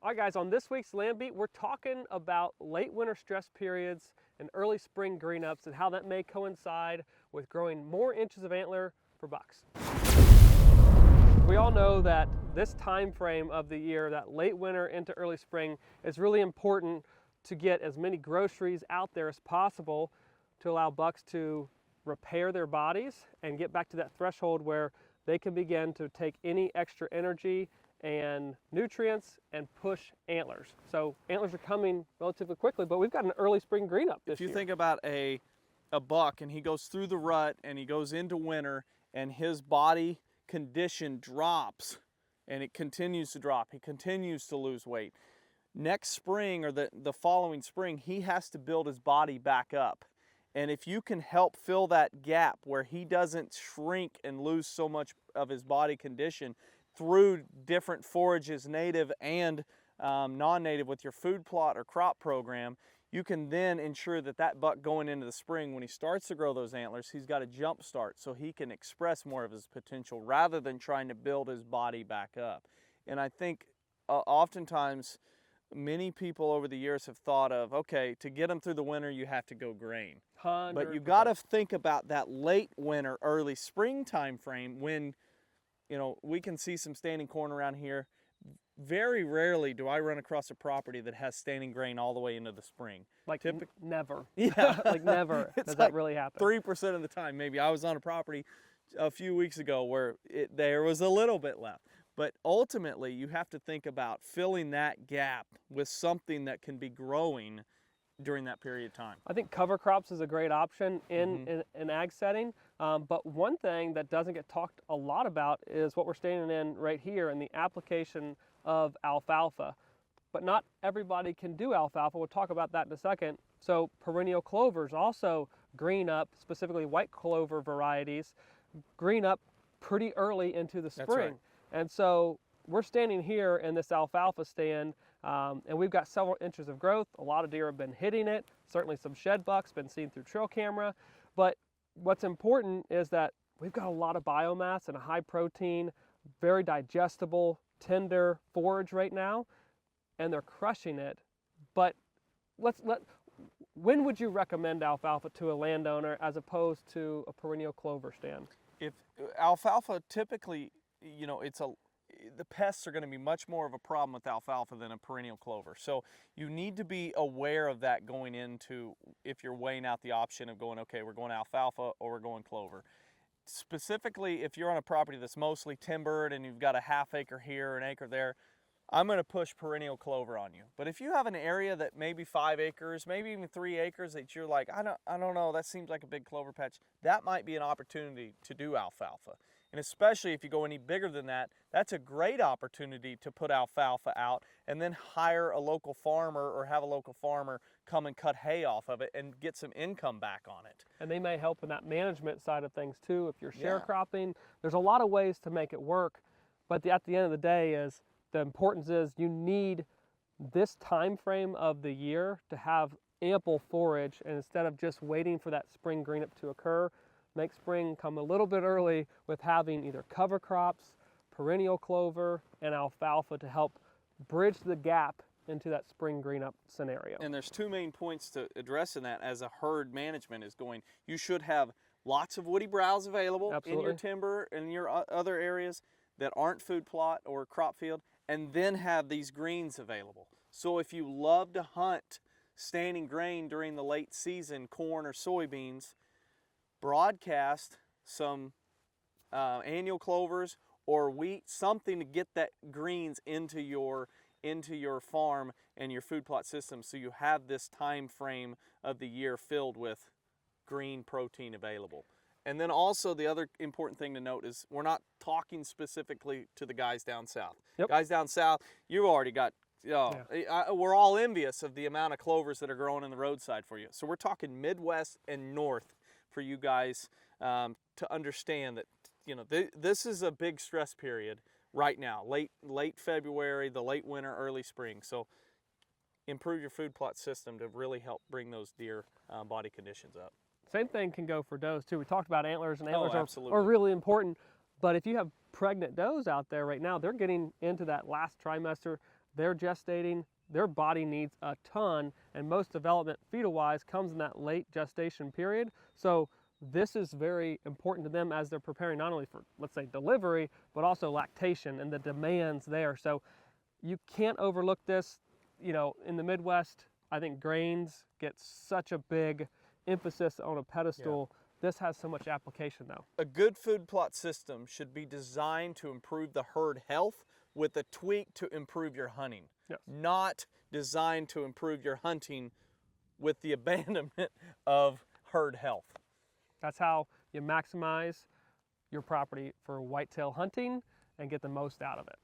All right, guys, on this week's Land Beat, we're talking about late winter stress periods and early spring green ups and how that may coincide with growing more inches of antler for bucks. We all know that this time frame of the year, that late winter into early spring, is really important to get as many groceries out there as possible to allow bucks to repair their bodies and get back to that threshold where they can begin to take any extra energy and nutrients and push antlers. So antlers are coming relatively quickly, but we've got an early spring green up this year. If you think about a buck and he goes through the rut and he goes into winter and his body condition drops and it continues to drop, he continues to lose weight. Next spring or the following spring, he has to build his body back up. And if you can help fill that gap where he doesn't shrink and lose so much of his body condition through different forages, native and non-native, with your food plot or crop program, you can then ensure that that buck going into the spring, when he starts to grow those antlers, he's got a jump start so he can express more of his potential rather than trying to build his body back up. And I think oftentimes many people over the years have thought of, okay, to get them through the winter, you have to go grain. 100%. But you got to think about that late winter, early spring time frame when, you know, we can see some standing corn around here. Very rarely do I run across a property that has standing grain all the way into the spring. Like never. Yeah. Like never does that really happen. 3% of the time, maybe. I was on a property a few weeks ago where there was a little bit left. But ultimately, you have to think about filling that gap with something that can be growing during that period of time. I think cover crops is a great option in an ag setting, but one thing that doesn't get talked a lot about is what we're standing in right here in the application of alfalfa. But not everybody can do alfalfa. We'll talk about that in a second. So perennial clovers also green up, specifically white clover varieties, green up pretty early into the spring. That's right. And so we're standing here in this alfalfa stand, and we've got several inches of growth. A lot of deer have been hitting it. Certainly some shed bucks been seen through trail camera. But what's important is that we've got a lot of biomass and a high protein, very digestible, tender forage right now, and they're crushing it. But when would you recommend alfalfa to a landowner as opposed to a perennial clover stand? If alfalfa, typically, you know, the pests are going to be much more of a problem with alfalfa than a perennial clover. So you need to be aware of that going into, if you're weighing out the option of going, okay, we're going alfalfa or we're going clover. Specifically, if you're on a property that's mostly timbered and you've got a half acre here, an acre there, I'm going to push perennial clover on you. But if you have an area that maybe 5 acres, maybe even 3 acres that you're like, I don't know, that seems like a big clover patch, that might be an opportunity to do alfalfa. And especially if you go any bigger than that, that's a great opportunity to put alfalfa out and then hire a local farmer or have a local farmer come and cut hay off of it and get some income back on it. And they may help in that management side of things too. If you're sharecropping, there's a lot of ways to make it work. But at the end of the day, is the importance is you need this time frame of the year to have ample forage, and instead of just waiting for that spring green up to occur, make spring come a little bit early with having either cover crops, perennial clover, and alfalfa to help bridge the gap into that spring green up scenario. And there's 2 main points to address in that as a herd management is going. You should have lots of woody browse available in your timber and your other areas that aren't food plot or crop field, and then have these greens available. So if you love to hunt standing grain during the late season, corn or soybeans, broadcast some annual clovers or wheat, something to get that greens into your farm and your food plot system, so you have this time frame of the year filled with green protein available. And then also the other important thing to note is we're not talking specifically to the guys down south. Yep. Guys down south, you've already got, we're all envious of the amount of clovers that are growing in the roadside for you. So we're talking Midwest and North for you guys to understand that, you know, this is a big stress period right now, late February, the late winter, early spring. So improve your food plot system to really help bring those deer body conditions up. Same thing can go for does too. We talked about antlers, and antlers absolutely. are really important. But if you have pregnant does out there right now, they're getting into that last trimester they're gestating, their body needs a ton, and most development fetal-wise comes in that late gestation period. So this is very important to them as they're preparing not only for, let's say, delivery, but also lactation and the demands there. So you can't overlook this. You know, in the Midwest, I think grains get such a big emphasis on a pedestal. This has so much application though. A good food plot system should be designed to improve the herd health with a tweak to improve your hunting. Yes. Not designed to improve your hunting with the abandonment of herd health. That's how you maximize your property for whitetail hunting and get the most out of it.